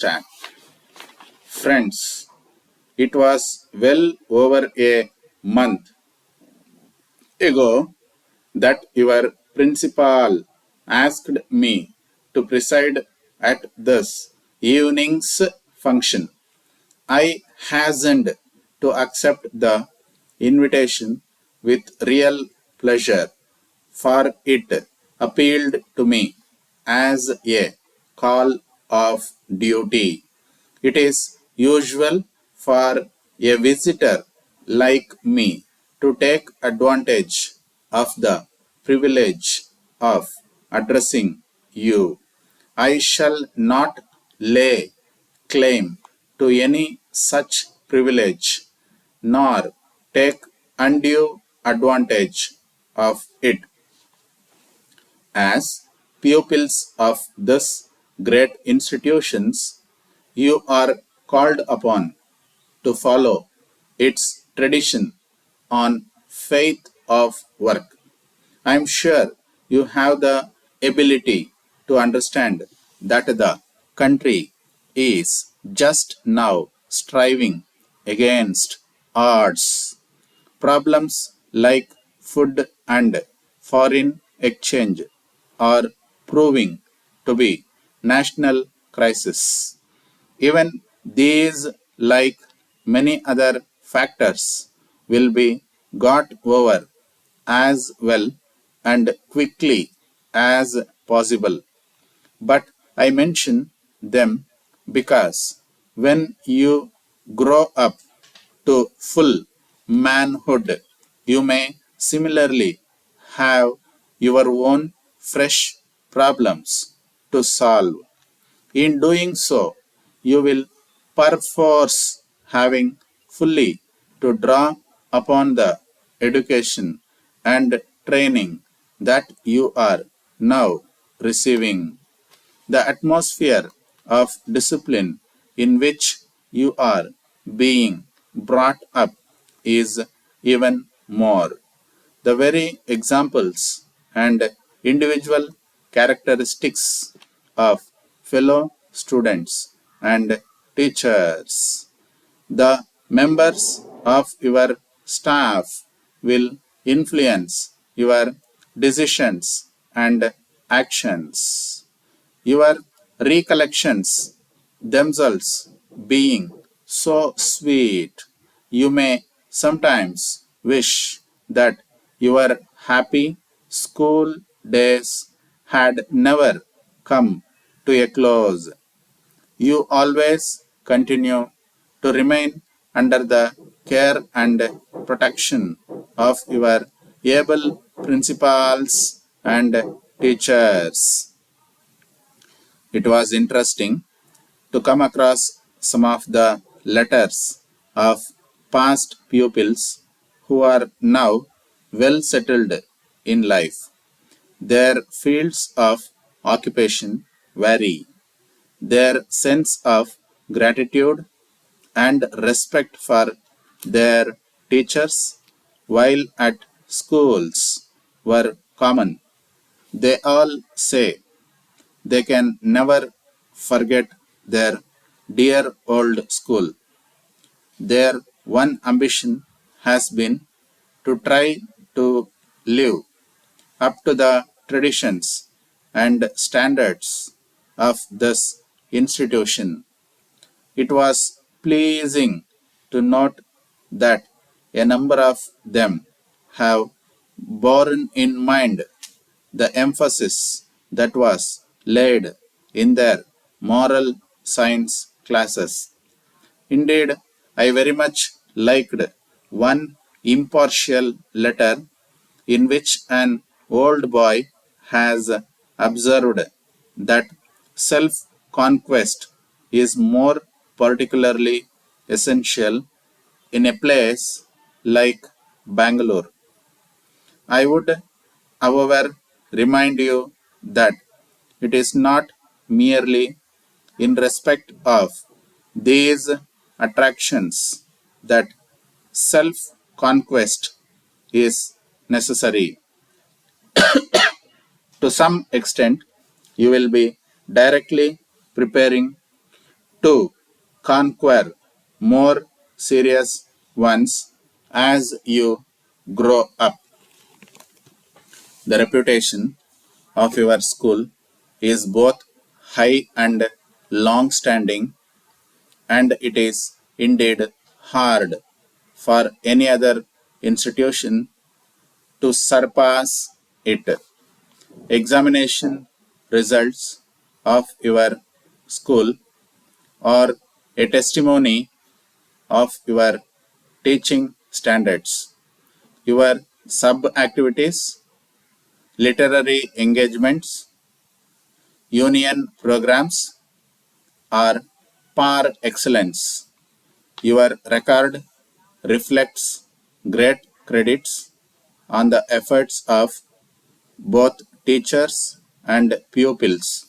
understand. Friends, it was well over a month ago that your principal asked me to preside at this evening's function. I hastened to accept the invitation with real pleasure, for it appealed to me as a call of duty. It is usual for a visitor like me to take advantage of the privilege of addressing you. I shall not lay claim to any such privilege, nor take undue advantage of it. As pupils of this great institutions, you are called upon to follow its tradition on faith of work. I am sure you have the ability to understand that the country is just now striving against odds. Problems like food and foreign exchange are proving to be national crisis. Even these, like many other factors, will be got over as well and quickly as possible. But I mention them because when you grow up to full manhood, you may similarly have your own fresh problems to solve. In doing so, you will perforce having fully to draw upon the education and training that you are now receiving. The atmosphere of discipline in which you are being brought up is even more. The very examples and individual characteristics of fellow students and teachers, the members of your staff, will influence your decisions and actions. Your recollections themselves being so sweet, you may sometimes wish that your happy school days had never come to a close. You always continue to remain under the care and protection of your able principals and teachers. It was interesting to come across some of the letters of past pupils who are now well settled in life. Their fields of occupation vary. Their sense of gratitude and respect for their teachers while at schools were common. They all say they can never forget their dear old school. Their one ambition has been to try to live up to the traditions and standards of this institution. It was pleasing to note that a number of them have borne in mind the emphasis that was laid in their moral science classes. Indeed, I very much liked one impartial letter in which an old boy has observed that self-conquest is more particularly essential in a place like Bangalore. I would, however, remind you that it is not merely in respect of these attractions that self-conquest is necessary. To some extent, you will be directly preparing to conquer more serious ones as you grow up. The reputation of your school is both high and long standing, and it is indeed hard for any other institution to surpass it. Examination results of your school are a testimony of your teaching standards. Your sub activities, literary engagements, union programs are par excellence. Your record reflects great credits on the efforts of both teachers and pupils.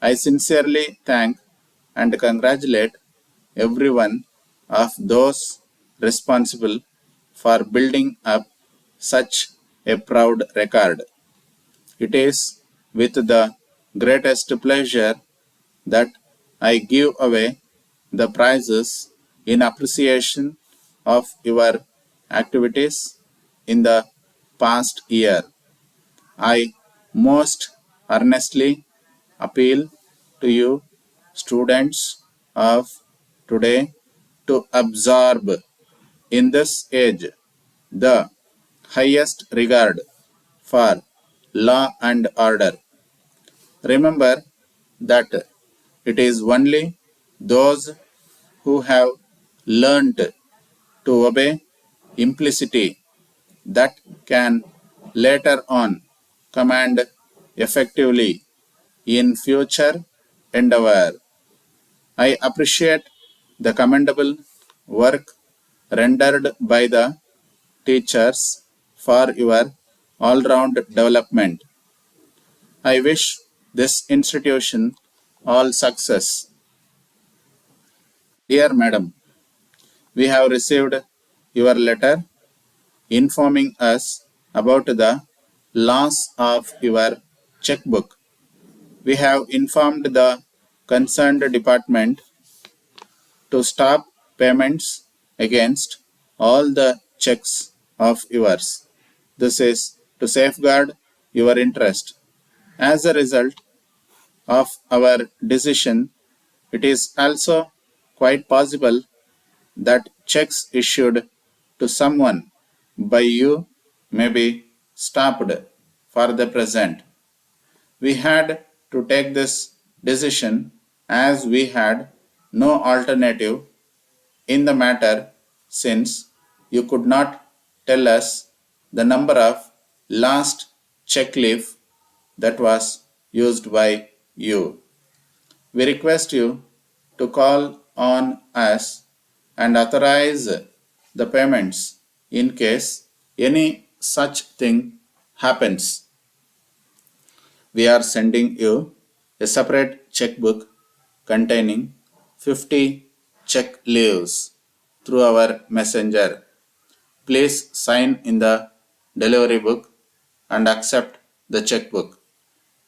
I sincerely thank and congratulate every one of those responsible for building up such a proud record. It is with the greatest pleasure that I give away the prizes in appreciation of your activities in the past year. I most earnestly appeal to you, students of today, to absorb in this age the highest regard for law and order. Remember that it is only those who have learnt to obey implicitly that can later on command effectively in future endeavor. I appreciate the commendable work rendered by the teachers for your all round development. I wish this institution all success. Dear Madam, we have received your letter informing us about the loss of your checkbook. We have informed the concerned department to stop payments against all the checks of yours. This is to safeguard your interest. As a result of our decision, it is also quite possible that checks issued to someone by you may be stopped for the present. We had to take this decision as we had no alternative in the matter, since you could not tell us the number of last check leaf that was used by you. We request you to call on us and authorize the payments in case any such thing happens. We are sending you a separate checkbook containing 50 check leaves through our messenger. Please sign in the delivery book and accept the checkbook.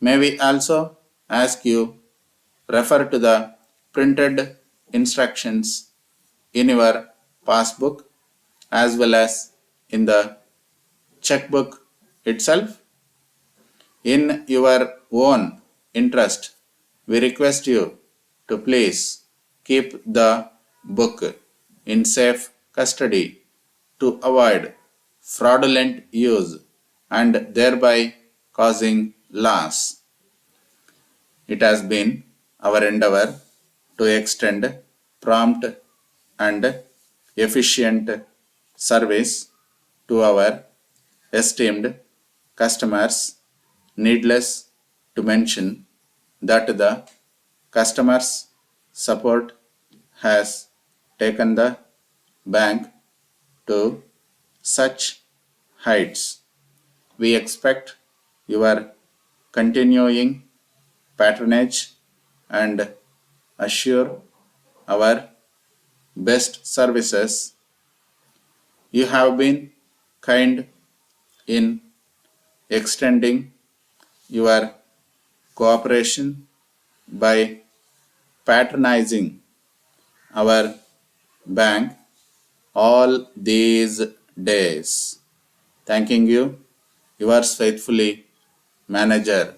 May we also ask you refer to the printed instructions in your passbook as well as in the checkbook itself. In your own interest, we request you to please keep the book in safe custody to avoid fraudulent use and thereby causing loss. It has been our endeavor to extend prompt and efficient service to our esteemed customers. Needless to mention that the customers' support has taken the bank to such heights. We expect your continuing patronage and assure our best services. You have been kind in extending your cooperation by patronizing our bank all these days. Thanking you, yours faithfully, Manager.